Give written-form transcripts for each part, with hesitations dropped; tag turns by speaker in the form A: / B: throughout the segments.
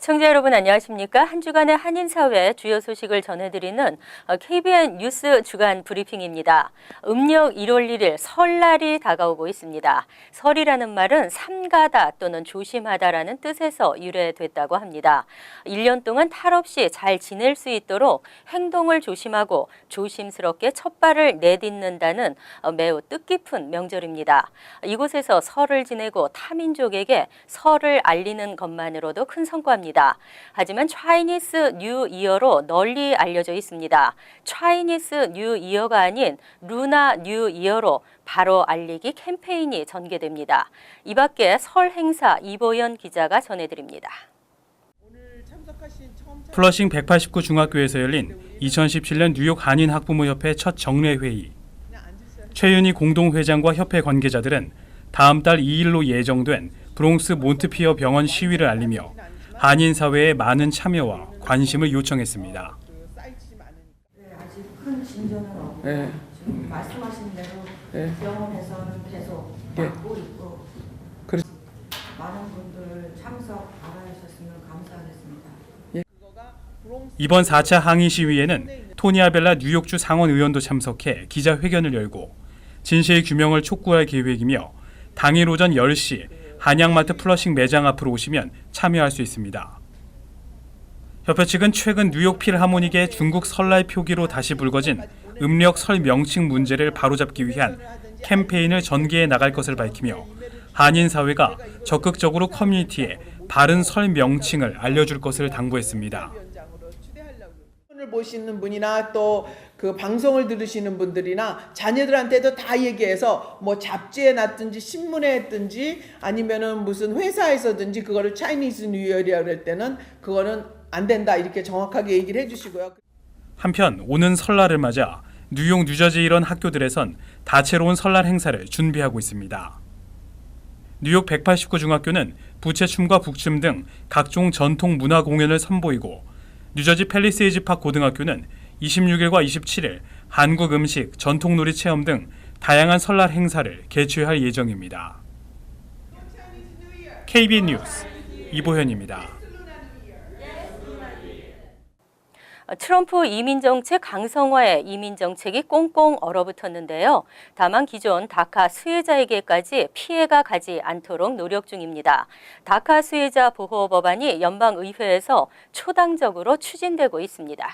A: 시청자 여러분 안녕하십니까? 한 주간의 한인사회 주요 소식을 전해드리는 KBN 뉴스 주간 브리핑입니다. 음력 1월 1일 설날이 다가오고 있습니다. 설이라는 말은 삼가다 또는 조심하다라는 뜻에서 유래됐다고 합니다. 1년 동안 탈 없이 잘 지낼 수 있도록 행동을 조심하고 조심스럽게 첫발을 내딛는다는 매우 뜻깊은 명절입니다. 이곳에서 설을 지내고 타민족에게 설을 알리는 것만으로도 큰 성과입니다. 하지만 차이니스 뉴 이어로 널리 알려져 있습니다. 차이니스 뉴 이어가 아닌 루나 뉴 이어로 바로 알리기 캠페인이 전개됩니다. 이 밖에 설 행사 이보연 기자가 전해드립니다.
B: 플러싱 189 중학교에서 열린 2017년 뉴욕 한인 학부모협회 첫 정례 회의. 최윤희 공동회장과 협회 관계자들은 다음 달 2일로 예정된 브롱스 몬트피어 병원 시위를 알리며 한인 사회의 많은 참여와 관심을 요청했습니다.
C: 아직 큰 진전은 없고 지금 말씀하신 대로 병원에서는 계속 막고 있고 많은 분들 참석 알아주셨으면 감사하겠습니다.
B: 이번 4차 항의 시위에는 토니 아벨라 뉴욕주 상원 의원도 참석해 기자회견을 열고 진실 규명을 촉구할 계획이며 당일 오전 10시 한양마트 플러싱 매장 앞으로 오시면 참여할 수 있습니다. 협회 측은 최근 뉴욕 필하모닉의 중국 설날 표기로 다시 불거진 음력 설 명칭 문제를 바로잡기 위한 캠페인을 전개해 나갈 것을 밝히며 한인 사회가 적극적으로 커뮤니티에 바른 설 명칭을 알려줄 것을 당부했습니다.
D: 을 보시는 분이나 또 그 방송을 들으시는 분들이나 자녀들한테도 다 얘기해서 뭐 잡지에 놨든지 신문에 했든지 아니면은 무슨 회사에서든지 그거를 차이니즈 뉴이어라고 할 때는 그거는 안 된다 이렇게 정확하게 얘기를 해주시고요.
B: 한편 오는 설날을 맞아 뉴욕, 뉴저지 이런 학교들에선 다채로운 설날 행사를 준비하고 있습니다. 뉴욕 189 중학교는 부채춤과 북춤 등 각종 전통 문화 공연을 선보이고 뉴저지 팰리세이즈 팍 고등학교는 26일과 27일 한국 음식, 전통놀이 체험 등 다양한 설날 행사를 개최할 예정입니다. KBN 뉴스 이보현입니다.
A: 트럼프 이민정책 강성화에 이민정책이 꽁꽁 얼어붙었는데요. 다만 기존 다카 수혜자에게까지 피해가 가지 않도록 노력 중입니다. 다카 수혜자 보호 법안이 연방의회에서 초당적으로 추진되고 있습니다.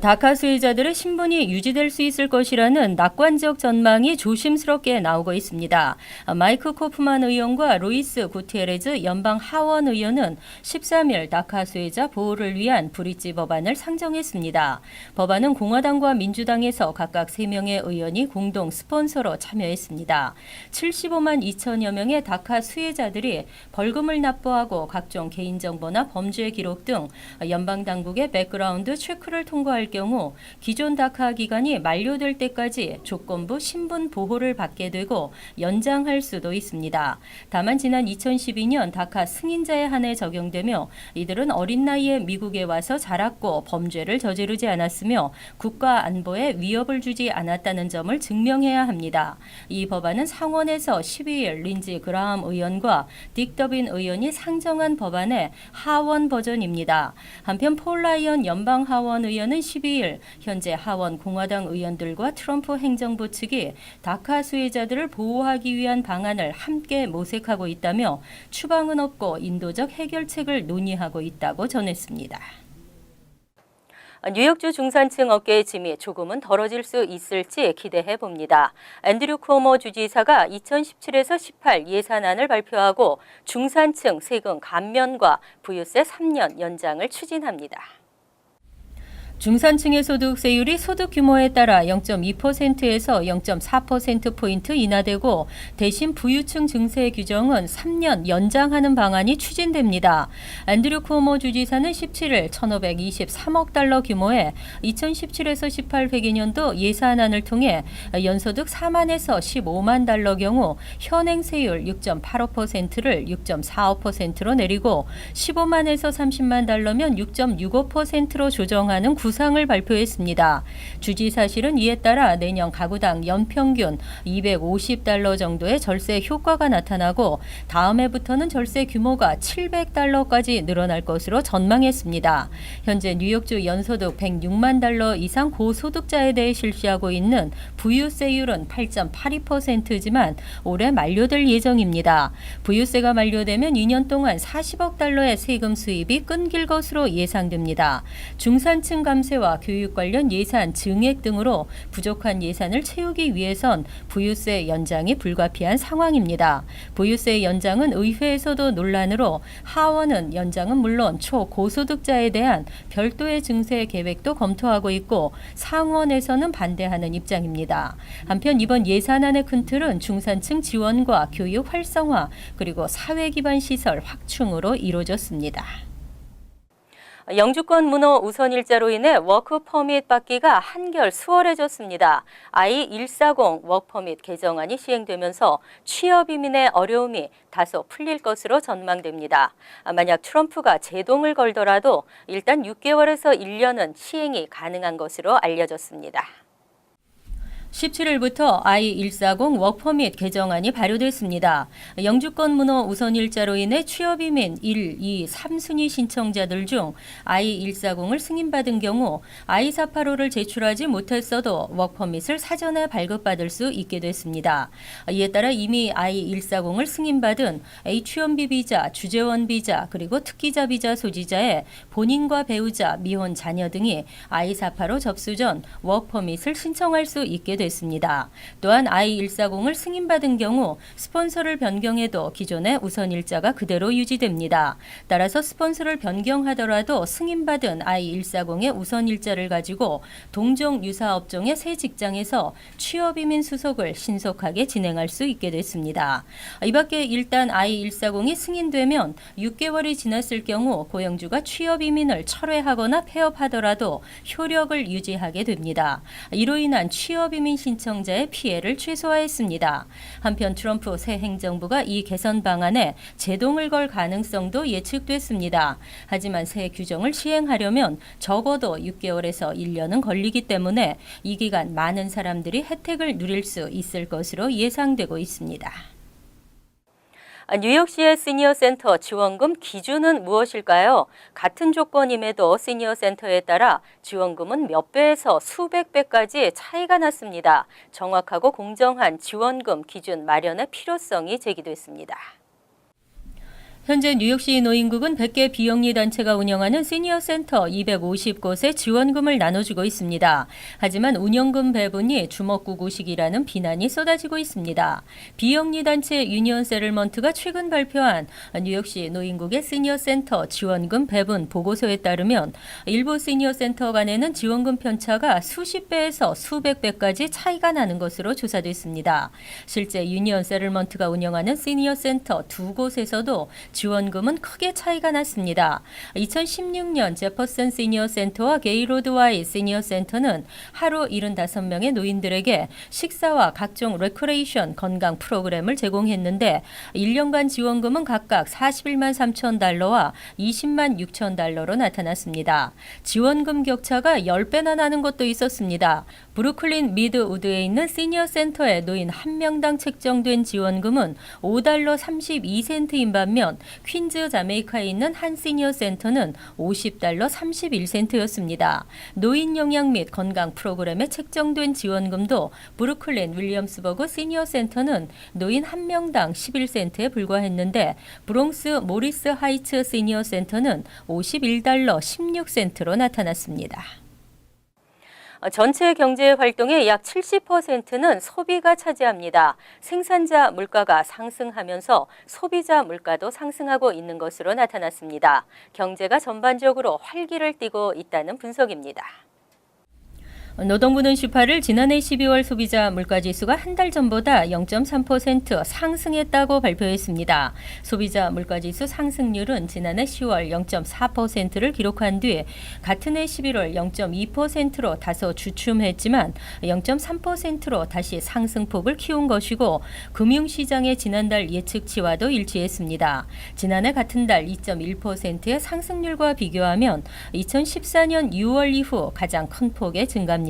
A: 다카 수혜자들의 신분이 유지될 수 있을 것이라는 낙관적 전망이 조심스럽게 나오고 있습니다. 마이크 코프만 의원과 루이스 구티에레즈 연방 하원 의원은 13일 다카 수혜자 보호를 위한 브릿지 법안을 상정했습니다. 법안은 공화당과 민주당에서 각각 3명의 의원이 공동 스폰서로 참여했습니다. 75만 2천여 명의 다카 수혜자들이 벌금을 납부하고 각종 개인정보나 범죄 기록 등 연방 당국의 백그라운드 체크를 통과할 경우 기존 다카 기간이 만료될 때까지 조건부 신분 보호를 받게 되고 연장할 수도 있습니다. 다만 지난 2012년 다카 승인자에 한해 적용되며 이들은 어린 나이에 미국에 와서 자랐고 범죄를 저지르지 않았으며 국가 안보에 위협을 주지 않았다는 점을 증명해야 합니다. 이 법안은 상원에서 12일 린지 그라함 의원과 딕 더빈 의원이 상정한 법안의 하원 버전입니다. 한편 폴 라이언 연방 하원 의원은 12일 현재 하원 공화당 의원들과 트럼프 행정부 측이 다카 수혜자들을 보호하기 위한 방안을 함께 모색하고 있다며 추방은 없고 인도적 해결책을 논의하고 있다고 전했습니다. 뉴욕주 중산층 어깨의 짐이 조금은 덜어질 수 있을지 기대해 봅니다. 앤드류 쿠오모 주지사가 2017에서 18 예산안을 발표하고 중산층 세금 감면과 부유세 3년 연장을 추진합니다. 중산층의 소득세율이 소득 규모에 따라 0.2%에서 0.4%포인트 인하되고 대신 부유층 증세 규정은 3년 연장하는 방안이 추진됩니다. 앤드류 쿠오모 주지사는 17일 1,523억 달러 규모의 2017에서 18 회계년도 예산안을 통해 연소득 4만에서 15만 달러 경우 현행 세율 6.85%를 6.45%로 내리고 15만에서 30만 달러면 6.65%로 조정하는 구성 구상을 발표했습니다. 주지사실은 이에 따라 내년 가구당 연평균 $250 정도의 절세 효과가 나타나고 다음 해부터는 절세 규모가 $700까지 늘어날 것으로 전망했습니다. 현재 뉴욕주 연소득 $106만 이상 고소득자에 대해 실시하고 있는 부유세율은 8.82%지만 올해 만료될 예정입니다. 부유세가 만료되면 2년 동안 $40억 의 세금 수입이 끊길 것으로 예상됩니다. 중산층 감세와 교육 관련 예산 증액 등으로 부족한 예산을 채우기 위해선 부유세 연장이 불가피한 상황입니다. 부유세 연장은 의회에서도 논란으로 하원은 연장은 물론 초고소득자에 대한 별도의 증세 계획도 검토하고 있고 상원에서는 반대하는 입장입니다. 한편 이번 예산안의 큰 틀은 중산층 지원과 교육 활성화 그리고 사회 기반 시설 확충으로 이루어졌습니다.
B: 영주권 문호 우선 일자로 인해 워크 퍼밋 받기가 한결 수월해졌습니다. I-140 워크 퍼밋 개정안이 시행되면서 취업 이민의 어려움이 다소 풀릴 것으로 전망됩니다. 만약 트럼프가 제동을 걸더라도 일단 6개월에서 1년은 시행이 가능한 것으로 알려졌습니다.
A: 17일부터 I-140 워크퍼밋 개정안이 발효됐습니다. 영주권 문호 우선 일자로 인해 취업이민 1, 2, 3순위 신청자들 중 I-140을 승인받은 경우 I-485를 제출하지 못했어도 워크퍼밋을 사전에 발급받을 수 있게 됐습니다. 이에 따라 이미 I-140을 승인받은 H-1B 비자, 주재원 비자, 그리고 특기자 비자 소지자의 본인과 배우자, 미혼 자녀 등이 I-485 접수 전 워크퍼밋을 신청할 수 있게 됐습니다. 또한 I-140을 승인받은 경우 스폰서를 변경해도 기존의 우선 일자가 그대로 유지됩니다. 따라서 스폰서를 변경하더라도 승인받은 I-140의 우선 일자를 가지고 동종 유사 업종의 새 직장에서 취업이민 수속을 신속하게 진행할 수 있게 됐습니다. 이 밖에 일단 I-140이 승인되면 6개월이 지났을 경우 고용주가 취업이민을 철회하거나 폐업하더라도 효력을 유지하게 됩니다. 이로 인한 취업이민 신청자의 피해를 최소화했습니다. 한편 트럼프 새 행정부가 이 개선 방안에 제동을 걸 가능성도 예측됐습니다. 하지만 새 규정을 시행하려면 적어도 6개월에서 1년은 걸리기 때문에 이 기간 많은 사람들이 혜택을 누릴 수 있을 것으로 예상되고 있습니다.
B: 뉴욕시의 시니어 센터 지원금 기준은 무엇일까요? 같은 조건임에도 시니어 센터에 따라 지원금은 몇 배에서 수백 배까지 차이가 났습니다. 정확하고 공정한 지원금 기준 마련의 필요성이 제기됐습니다.
A: 현재 뉴욕시 노인국은 100개 비영리 단체가 운영하는 시니어 센터 250곳에 지원금을 나눠주고 있습니다. 하지만 운영금 배분이 주먹구구식이라는 비난이 쏟아지고 있습니다. 비영리 단체 유니온 세틀먼트가 최근 발표한 뉴욕시 노인국의 시니어 센터 지원금 배분 보고서에 따르면 일부 시니어 센터 간에는 지원금 편차가 수십 배에서 수백 배까지 차이가 나는 것으로 조사됐습니다. 실제 유니온 세틀먼트가 운영하는 시니어 센터 두 곳에서도 지원금은 크게 차이가 났습니다. 2016년 제퍼슨 시니어 센터와 게이로드 와이 시니어 센터는 하루 75명의 노인들에게 식사와 각종 레크레이션 건강 프로그램을 제공했는데 1년간 지원금은 각각 $41만 3천 $20만 6천 나타났습니다. 지원금 격차가 10배나 나는 것도 있었습니다. 브루클린 미드우드에 있는 시니어 센터의 노인 한 명당 책정된 지원금은 $5 32센트인 반면 퀸즈 자메이카에 있는 한 시니어 센터는 $50 31센트였습니다. 노인 영양 및 건강 프로그램에 책정된 지원금도 브루클린 윌리엄스버그 시니어 센터는 노인 한 명당 11센트에 불과했는데 브롱스 모리스 하이츠 시니어 센터는 $51 16센트로 나타났습니다.
B: 전체 경제 활동의 약 70%는 소비가 차지합니다. 생산자 물가가 상승하면서 소비자 물가도 상승하고 있는 것으로 나타났습니다. 경제가 전반적으로 활기를 띠고 있다는 분석입니다.
A: 노동부는 18일 지난해 12월 소비자 물가지수가 한 달 전보다 0.3% 상승했다고 발표했습니다. 소비자 물가지수 상승률은 지난해 10월 0.4%를 기록한 뒤 같은 해 11월 0.2%로 다소 주춤했지만 0.3%로 다시 상승폭을 키운 것이고 금융시장의 지난달 예측치와도 일치했습니다. 지난해 같은 달 2.1%의 상승률과 비교하면 2014년 6월 이후 가장 큰 폭의 증가입니다.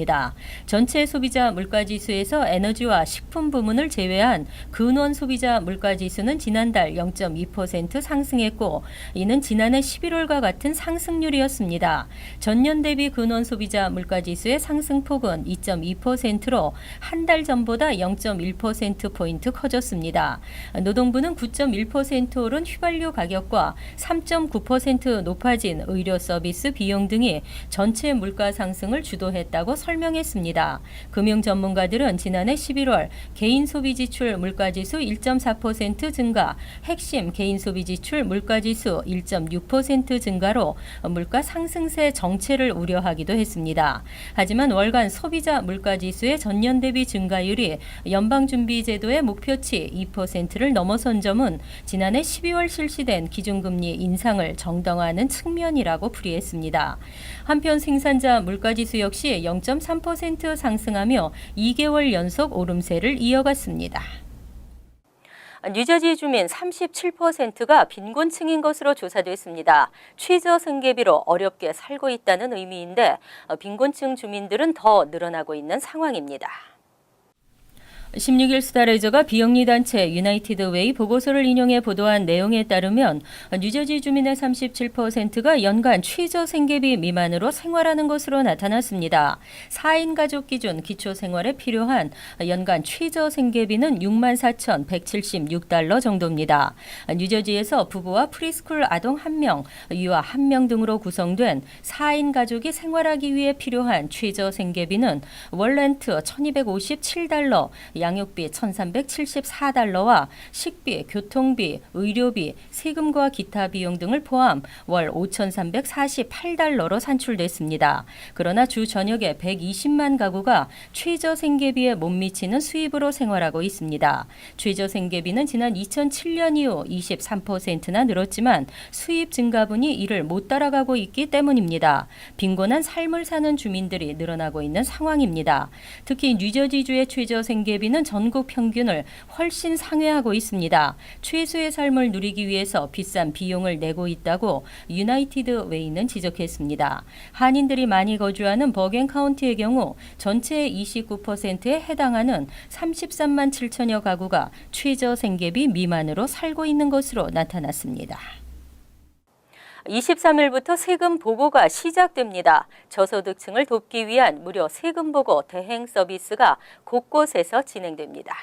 A: 전체 소비자 물가지수에서 에너지와 식품 부문을 제외한 근원 소비자 물가지수는 지난달 0.2% 상승했고 이는 지난해 11월과 같은 상승률이었습니다. 전년 대비 근원 소비자 물가지수의 상승폭은 2.2%로 한 달 전보다 0.1%포인트 커졌습니다. 노동부는 9.1% 오른 휘발유 가격과 3.9% 높아진 의료 서비스 비용 등이 전체 물가 상승을 주도했다고 설명했습니다. 금융 전문가들은 지난해 11월 개인 소비 지출 물가지수 1.4% 증가, 핵심 개인 소비 지출 물가지수 1.6% 증가로 물가 상승세 정체를 우려하기도 했습니다. 하지만 월간 소비자 물가지수의 전년 대비 증가율이 연방준비제도의 목표치 2%를 넘어선 점은 지난해 12월 실시된 기준금리 인상을 정당화하는 측면이라고 풀이했습니다. 한편 생산자 물가지수 역시 0.3% 상승하며 2개월 연속 오름세를 이어갔습니다. 뉴저지 주민 37%가 빈곤층인 것으로 조사됐습니다. 최저생계비로 어렵게 살고 있다는 의미인데 빈곤층 주민들은 더 늘어나고 있는 상황입니다. 16일 스타레저가 비영리 단체 유나이티드 웨이 보고서를 인용해 보도한 내용에 따르면 뉴저지 주민의 37%가 연간 최저 생계비 미만으로 생활하는 것으로 나타났습니다. 4인 가족 기준 기초 생활에 필요한 연간 최저 생계비는 64,176달러 정도입니다. 뉴저지에서 부부와 프리스쿨 아동 1명, 유아 1명 등으로 구성된 4인 가족이 생활하기 위해 필요한 최저 생계비는 월렌트 1,257달러, 양육비 1,374달러와 식비, 교통비, 의료비, 세금과 기타 비용 등을 포함 월 5,348달러로 산출됐습니다. 그러나 주 전역에 120만 가구가 최저 생계비에 못 미치는 수입으로 생활하고 있습니다. 최저 생계비는 지난 2007년 이후 23%나 늘었지만 수입 증가분이 이를 못 따라가고 있기 때문입니다. 빈곤한 삶을 사는 주민들이 늘어나고 있는 상황입니다. 특히 뉴저지주의 최저 생계비는 전국 평균을 훨씬 상회하고 있습니다. 최소의 삶을 누리기 위해서 비싼 비용을 내고 있다고 유나이티드 웨이는 지적했습니다. 한인들이 많이 거주하는 버겐 카운티의 경우 전체의 29%에 해당하는 33만 7천여 가구가 최저 생계비 미만으로 살고 있는 것으로 나타났습니다. 23일부터 세금 보고가 시작됩니다. 저소득층을 돕기 위한 무료 세금 보고 대행 서비스가 곳곳에서 진행됩니다.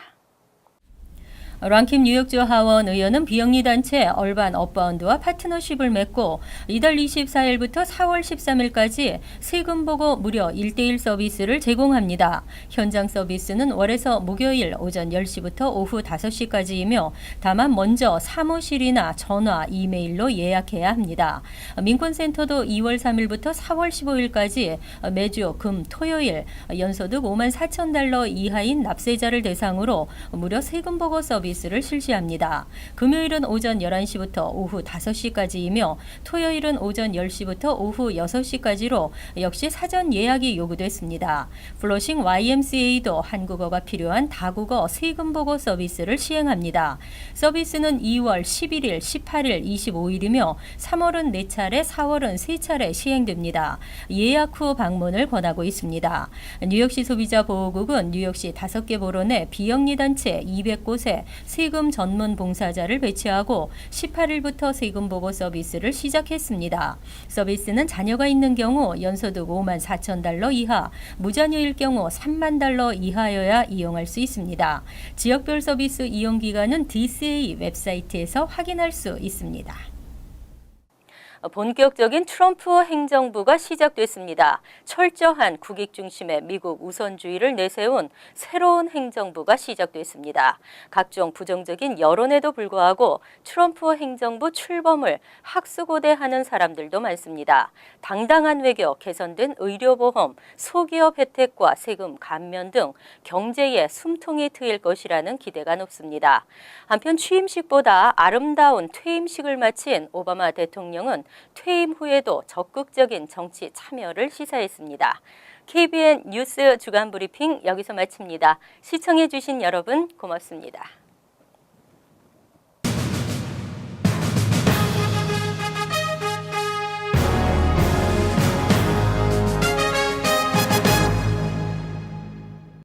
A: 랑킴 뉴욕주 하원 의원은 비영리 단체 얼반 업바운드와 파트너십을 맺고 이달 24일부터 4월 13일까지 세금 보고 무료 1:1 서비스를 제공합니다. 현장 서비스는 월에서 목요일 오전 10시부터 오후 5시까지이며 다만 먼저 사무실이나 전화, 이메일로 예약해야 합니다. 민권센터도 2월 3일부터 4월 15일까지 매주 금, 토요일 연소득 54,000달러 이하인 납세자를 대상으로 무료 세금 보고 서비스를 실시합니다. 금요일은 오전 11시부터 오후 5시까지이며 토요일은 오전 10시부터 오후 6시까지로 역시 사전 예약이 요구됐습니다. 플러싱 YMCA도 한국어가 필요한 다국어 세금 보고 서비스를 시행합니다. 서비스는 2월 11일, 18일, 25일이며 3월은 4차례, 4월은 3차례 시행됩니다. 예약 후 방문을 권하고 있습니다. 뉴욕시 소비자보호국은 뉴욕시 5개 보로 내 비영리 단체 200곳에 세금 전문 봉사자를 배치하고 18일부터 세금 보고 서비스를 시작했습니다. 서비스는 자녀가 있는 경우 연소득 54,000달러 이하, 무자녀일 경우 3만 달러 이하여야 이용할 수 있습니다. 지역별 서비스 이용 기간은 DCA 웹사이트에서 확인할 수 있습니다. 본격적인 트럼프 행정부가 시작됐습니다. 철저한 국익 중심의 미국 우선주의를 내세운 새로운 행정부가 시작됐습니다. 각종 부정적인 여론에도 불구하고 트럼프 행정부 출범을 학수고대하는 사람들도 많습니다. 당당한 외교, 개선된 의료보험, 소기업 혜택과 세금 감면 등 경제에 숨통이 트일 것이라는 기대가 높습니다. 한편 취임식보다 아름다운 퇴임식을 마친 오바마 대통령은 퇴임 후에도 적극적인 정치 참여를 시사했습니다. KBN 뉴스 주간 브리핑 여기서 마칩니다. 시청해 주신 여러분 고맙습니다.